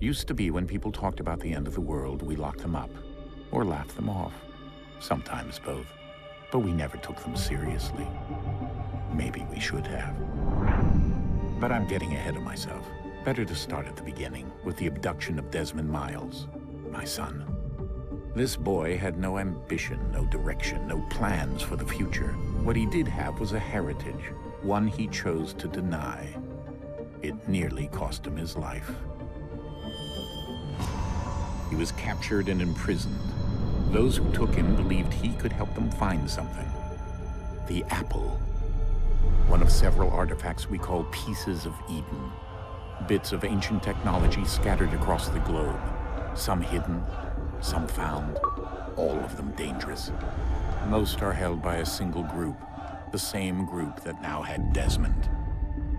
Used to be when people talked about the end of the world, we locked them up, or laughed them off. Sometimes both. But we never took them seriously. Maybe we should have. But I'm getting ahead of myself. Better to start at the beginning, with the abduction of Desmond Miles, my son. This boy had no ambition, no direction, no plans for the future. What he did have was a heritage, one he chose to deny. It nearly cost him his life. He was captured and imprisoned. Those who took him believed he could help them find something. The apple. One of several artifacts we call pieces of Eden. Bits of ancient technology scattered across the globe. Some hidden, some found, all of them dangerous. Most are held by a single group, the same group that now had Desmond.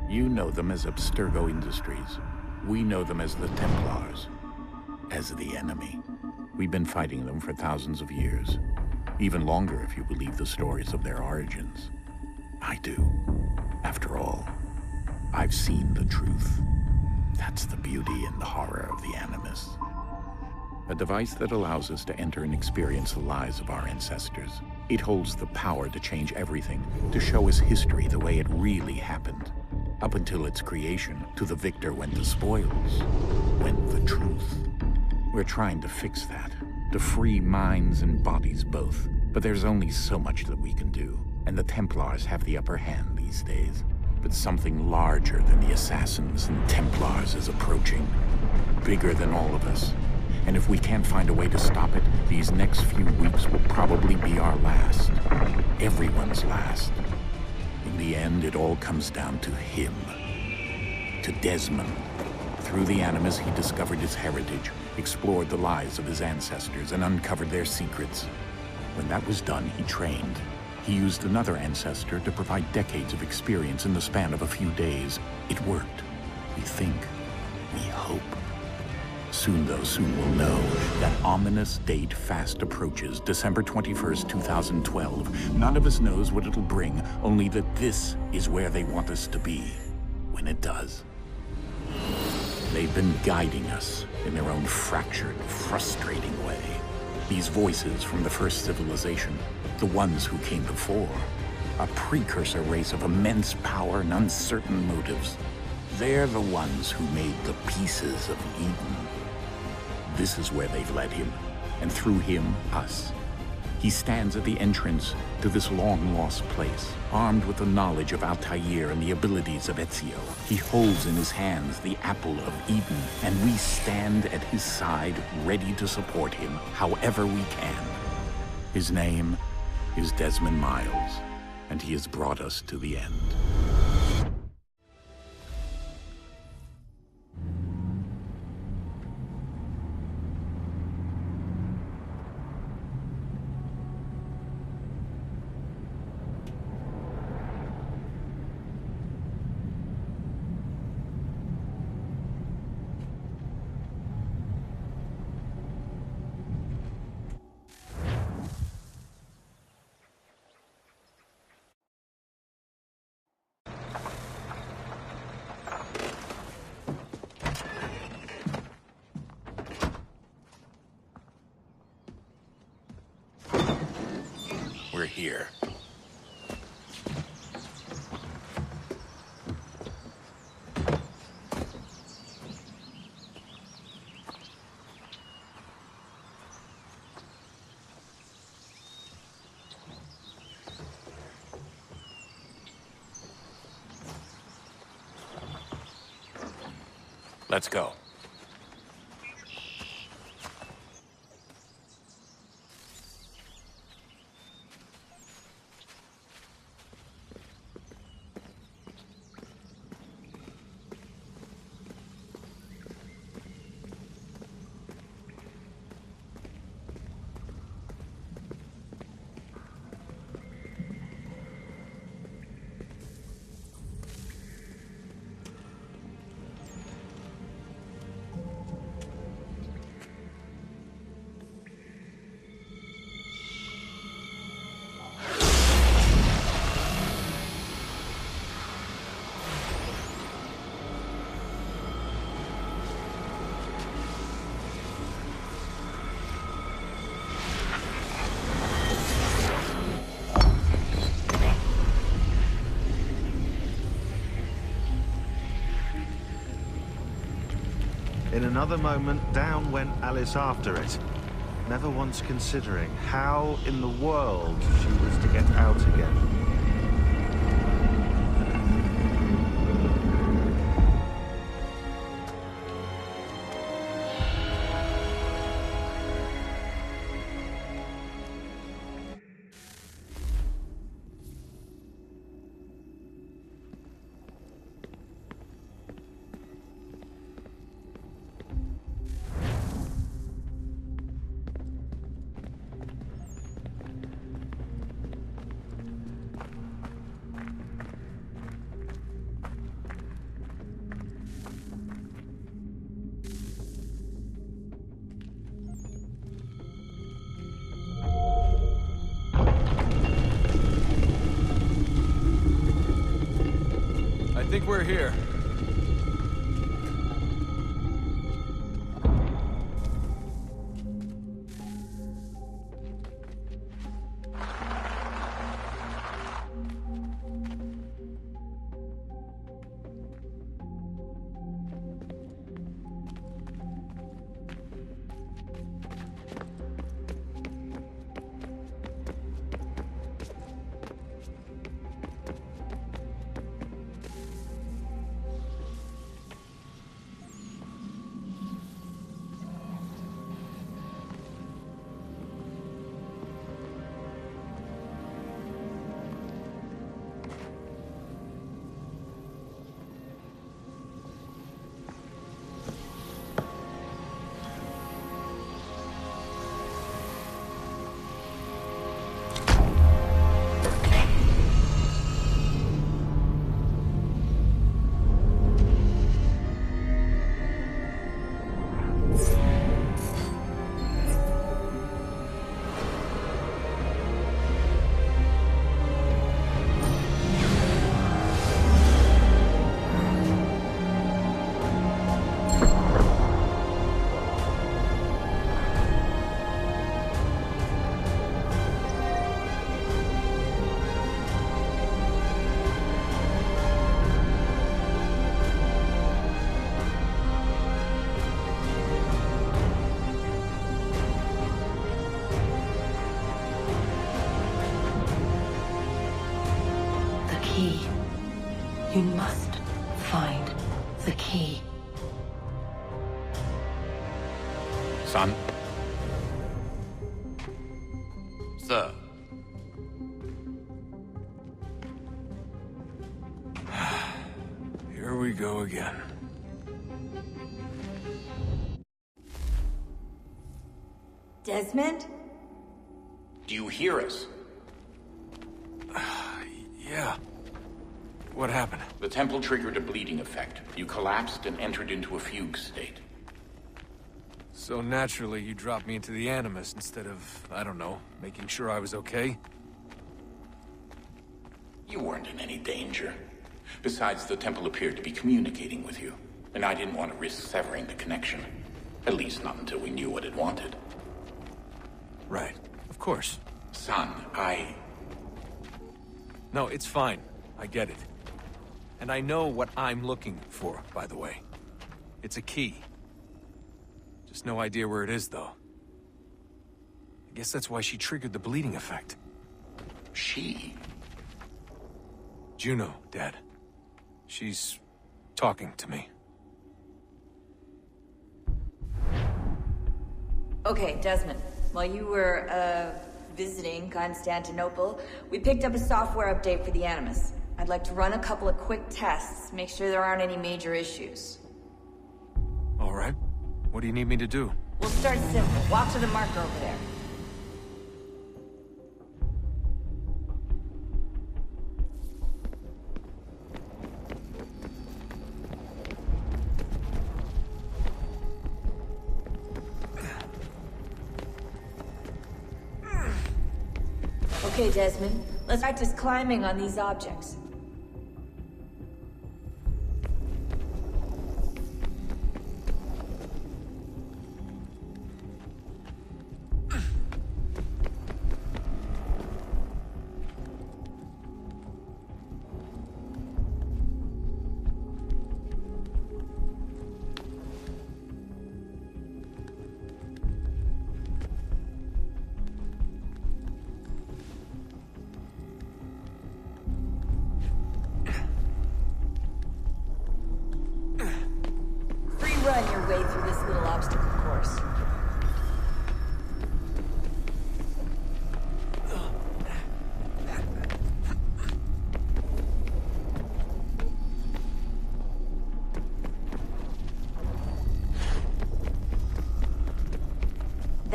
You know them as Abstergo Industries. We know them as the Templars, as the enemy. We've been fighting them for thousands of years, even longer if you believe the stories of their origins. I do. After all, I've seen the truth. That's the beauty and the horror of the Animus. A device that allows us to enter and experience the lives of our ancestors. It holds the power to change everything, to show us history the way it really happened. Up until its creation, to the victor went the spoils, went the truth. We're trying to fix that, to free minds and bodies both. But there's only so much that we can do, and the Templars have the upper hand these days. But something larger than the Assassins and Templars is approaching, bigger than all of us. And if we can't find a way to stop it, these next few weeks will probably be our last. Everyone's last. In the end, it all comes down to him. To Desmond. Through the Animus, he discovered his heritage, explored the lives of his ancestors, and uncovered their secrets. When that was done, he trained. He used another ancestor to provide decades of experience in the span of a few days. It worked. We think. We hope. Soon, though, soon we'll know. That ominous date fast approaches, December 21st, 2012. None of us knows what it'll bring, only that this is where they want us to be, when it does. They've been guiding us in their own fractured, frustrating way. These voices from the first civilization, the ones who came before, a precursor race of immense power and uncertain motives. They're the ones who made the pieces of Eden. This is where they've led him, and through him, us. He stands at the entrance to this long-lost place, armed with the knowledge of Altair and the abilities of Ezio. He holds in his hands the apple of Eden, and we stand at his side, ready to support him however we can. His name is Desmond Miles, and he has brought us to the end. We're here. Let's go. In another moment, down went Alice after it, never once considering how in the world she was to get out again. I think we're here. You must find the key. Son? Sir. Here we go again. Desmond? Do you hear us? Yeah. What happened? The temple triggered a bleeding effect. You collapsed and entered into a fugue state. So naturally, you dropped me into the Animus instead of, I don't know, making sure I was okay? You weren't in any danger. Besides, the temple appeared to be communicating with you, and I didn't want to risk severing the connection. At least not until we knew what it wanted. Right. Of course. Son, No, it's fine. I get it. And I know what I'm looking for, by the way. It's a key. Just no idea where it is, though. I guess that's why she triggered the bleeding effect. She? Juno, Dad. She's talking to me. Okay, Desmond. While you were, visiting Constantinople, we picked up a software update for the Animus. I'd like to run a couple of quick tests, make sure there aren't any major issues. All right. What do you need me to do? We'll start simple. Walk to the marker over there. Okay, Desmond. Let's practice climbing on these objects.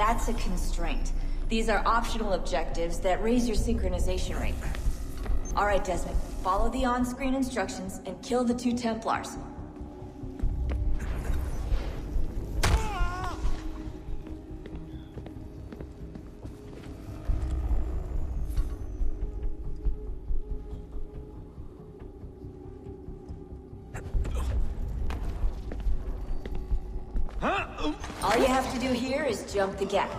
That's a constraint. These are optional objectives that raise your synchronization rate. All right, Desmond. Follow the on-screen instructions and kill the 2 Templars. All you have to do here is jump the gap.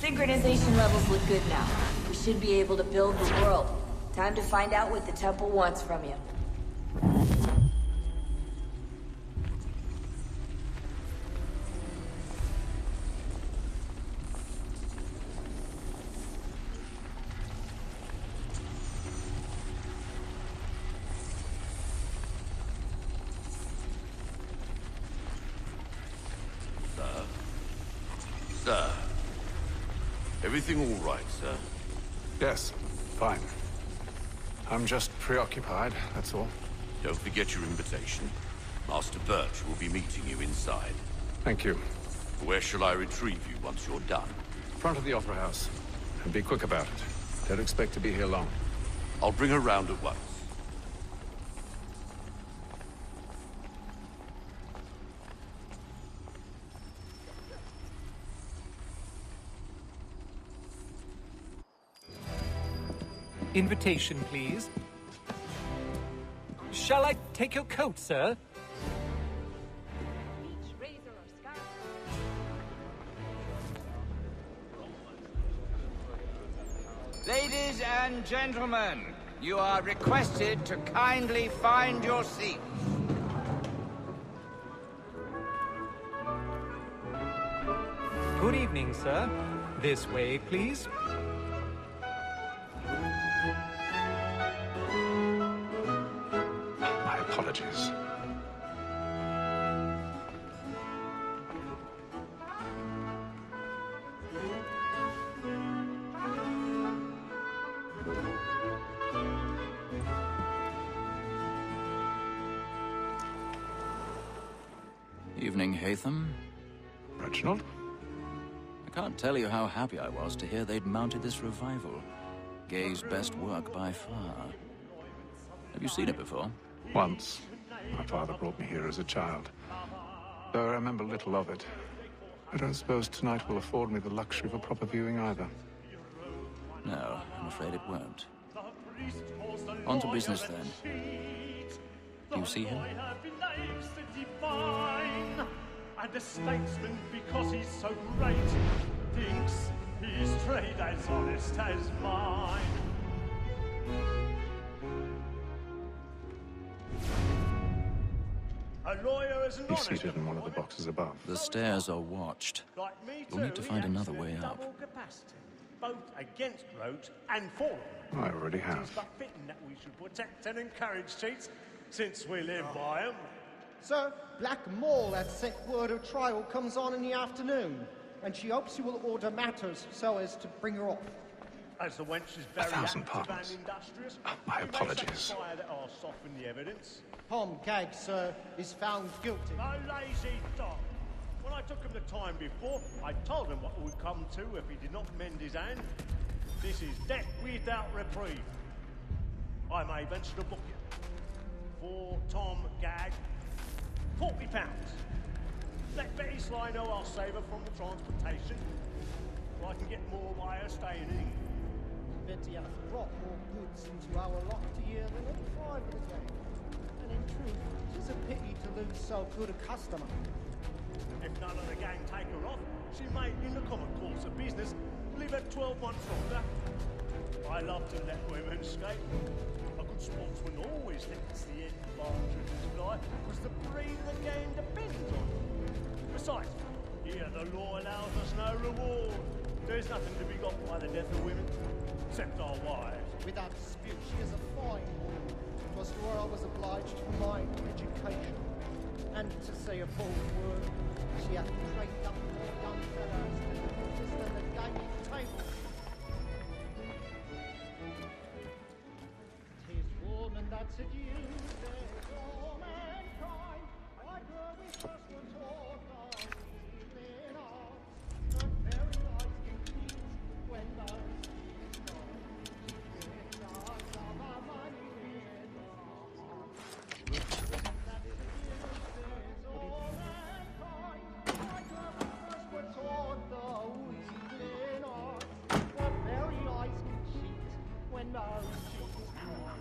Synchronization levels look good now. We should be able to build the world. Time to find out what the temple wants from you. Sir. Everything all right, sir? Yes, fine. I'm just preoccupied, that's all. Don't forget your invitation. Master Birch will be meeting you inside. Thank you. Where shall I retrieve you once you're done? Front of the Opera House. And be quick about it. Don't expect to be here long. I'll bring her round at once. Invitation, please. Shall I take your coat, sir? Ladies and gentlemen, you are requested to kindly find your seats. Good evening, sir. This way, please. My apologies. Evening, Haytham. Reginald? I can't tell you how happy I was to hear they'd mounted this revival. Gay's best work by far. Have you seen it before? Once. My father brought me here as a child. Though I remember little of it. I don't suppose tonight will afford me the luxury of a proper viewing either. No, I'm afraid it won't. On to business, then. Do you see him? And a statesman, because he's so great, thinks his trade as honest as mine. A lawyer is an He's seated in one of the boxes above. The stairs are watched. like me You'll need to too, find he another acts way with up. double capacity, both against roads and for them. I already It is have. but fitting that we should protect and encourage cheats, since we live by them. Sir, Black Mall had set word her trial comes on in the afternoon, and she hopes you will order matters so as to bring her off. As the wench is very 1,000 active and pardons. industrious, My we may apologies. satisfy that I'll soften the evidence. Tom Gag, sir, is found guilty. No lazy dog. When I took him the time before, I told him what it would come to if he did not mend his hand. This is death without reprieve. I may venture to book it. For Tom Gag, £40. Let Betty Sly know I'll save her from the transportation. So I can get more by her staying in. Betty hath brought more goods into our locked year than any private gang. And in truth, 'tis a pity to lose so good a customer. If none of the gang take her off, she may, in the common course of business, live at 12 months longer. I love to let women skate. A good sportsman always lets the end partridge fly, because the breed of the game depends on it. Besides, here the law allows us no reward. There's nothing to be got by the death of women, except our wives. Without dispute, she is a fine woman. 'Twas to her I was obliged for my education. And to say a bold word, she hath trained up more young fellows than the gaming table. 'Tis woman that seduces all mankind, like her we first were taught the evening arts. Her very eyes can teach when those she's gone. It does love our money in the heart. Woman that seduces all mankind, like her we first were taught the evening arts. Her very eyes can cheat when those she's gone.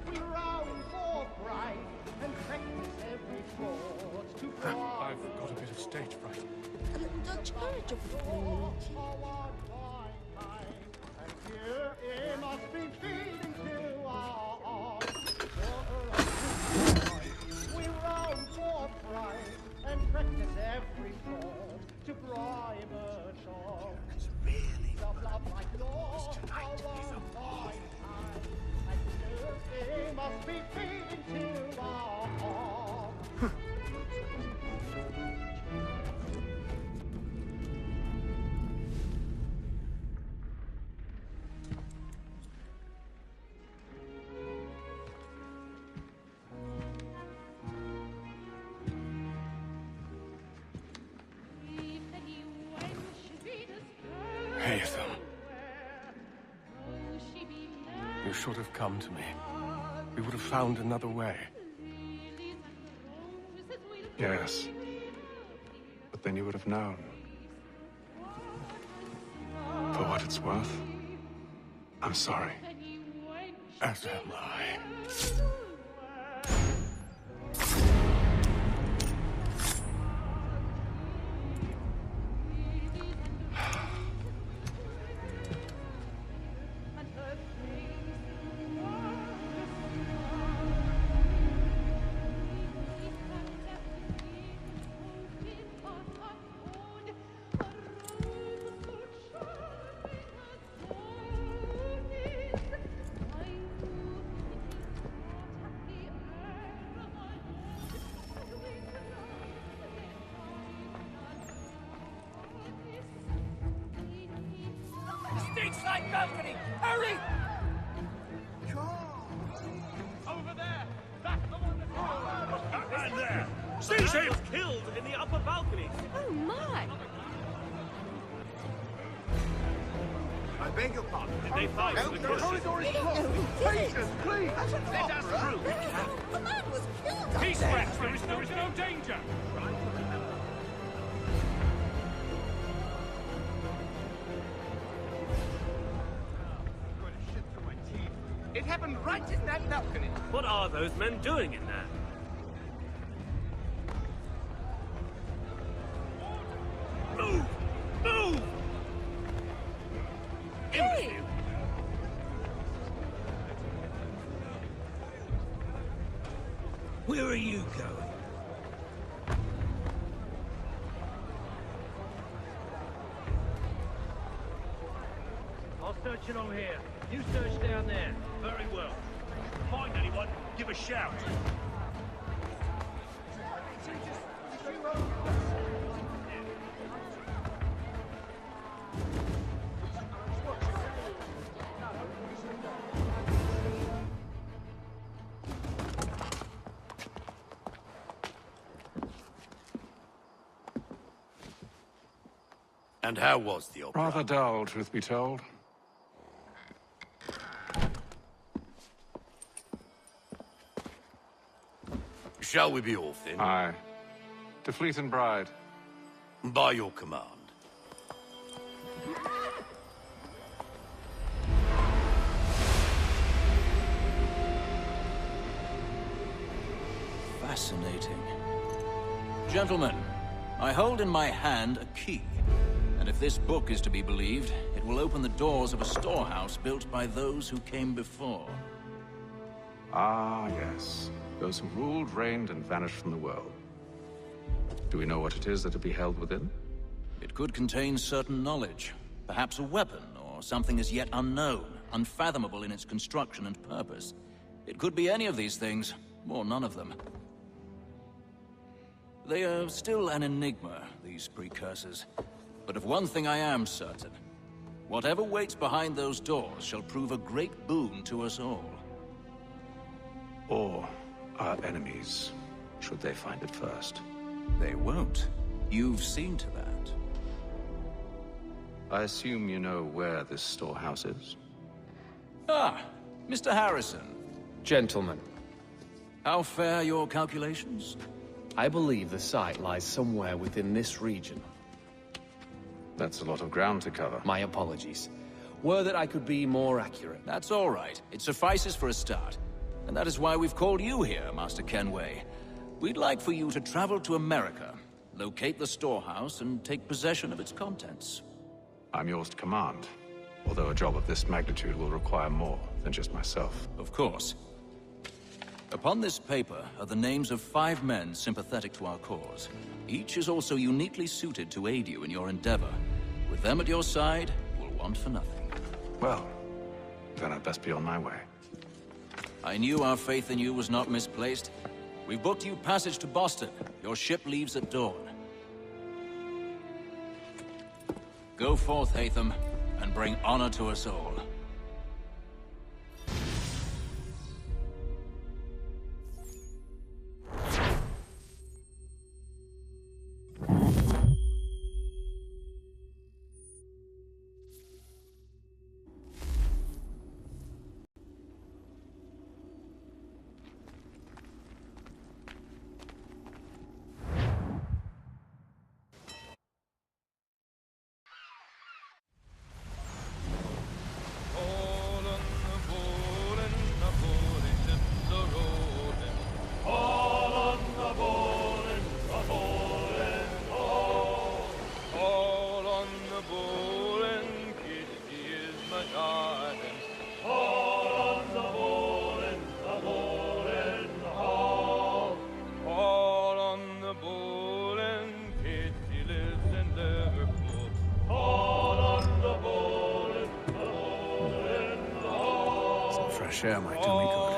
We roam for prey and practice every fraud to I've got a bit of stage fright. A little Dutch courage of the community. And here it must be feeding to our hearts. We roam for prey and practice every fraud to bribe a child. Of love like yours, and it must be feeding to our hearts. You should have come to me. We would have found another way. Yes. But then you would have known. For what it's worth, I'm sorry. As am I. Side balcony! Hurry! Over there! That's the one that's... That man there! Seize him! Was killed in the upper balcony! Oh my! I beg your pardon. Did they find the corridor is blocked. Patience, please! Let us through. The man was killed up Peace, there. Rex! There is no danger! It happened right in that balcony. What are those men doing in there? Move! Move! Hey! Where are you going? I'll search along here. You search down there. Very well. Find anyone, give a shout. And how was the opera? Rather dull, truth be told. Shall we be off then? Aye. To Fleet and Bride. By your command. Fascinating. Gentlemen, I hold in my hand a key. And if this book is to be believed, it will open the doors of a storehouse built by those who came before. Ah, yes. Those who ruled, reigned, and vanished from the world. Do we know what it is that will be held within? It could contain certain knowledge. Perhaps a weapon, or something as yet unknown, unfathomable in its construction and purpose. It could be any of these things, or none of them. They are still an enigma, these precursors. But of one thing I am certain. Whatever waits behind those doors shall prove a great boon to us all. Or our enemies, should they find it first. They won't. You've seen to that. I assume you know where this storehouse is? Ah, Mr. Harrison. Gentlemen. How fare your calculations? I believe the site lies somewhere within this region. That's a lot of ground to cover. My apologies. Were that I could be more accurate. That's all right. It suffices for a start. And that is why we've called you here, Master Kenway. We'd like for you to travel to America, locate the storehouse, and take possession of its contents. I'm yours to command. Although a job of this magnitude will require more than just myself. Of course. Upon this paper are the names of 5 men sympathetic to our cause. Each is also uniquely suited to aid you in your endeavor. With them at your side, you will want for nothing. Well, then I'd best be on my way. I knew our faith in you was not misplaced. We've booked you passage to Boston. Your ship leaves at dawn. Go forth, Hatham, and bring honor to us all. Fresh air might do me good.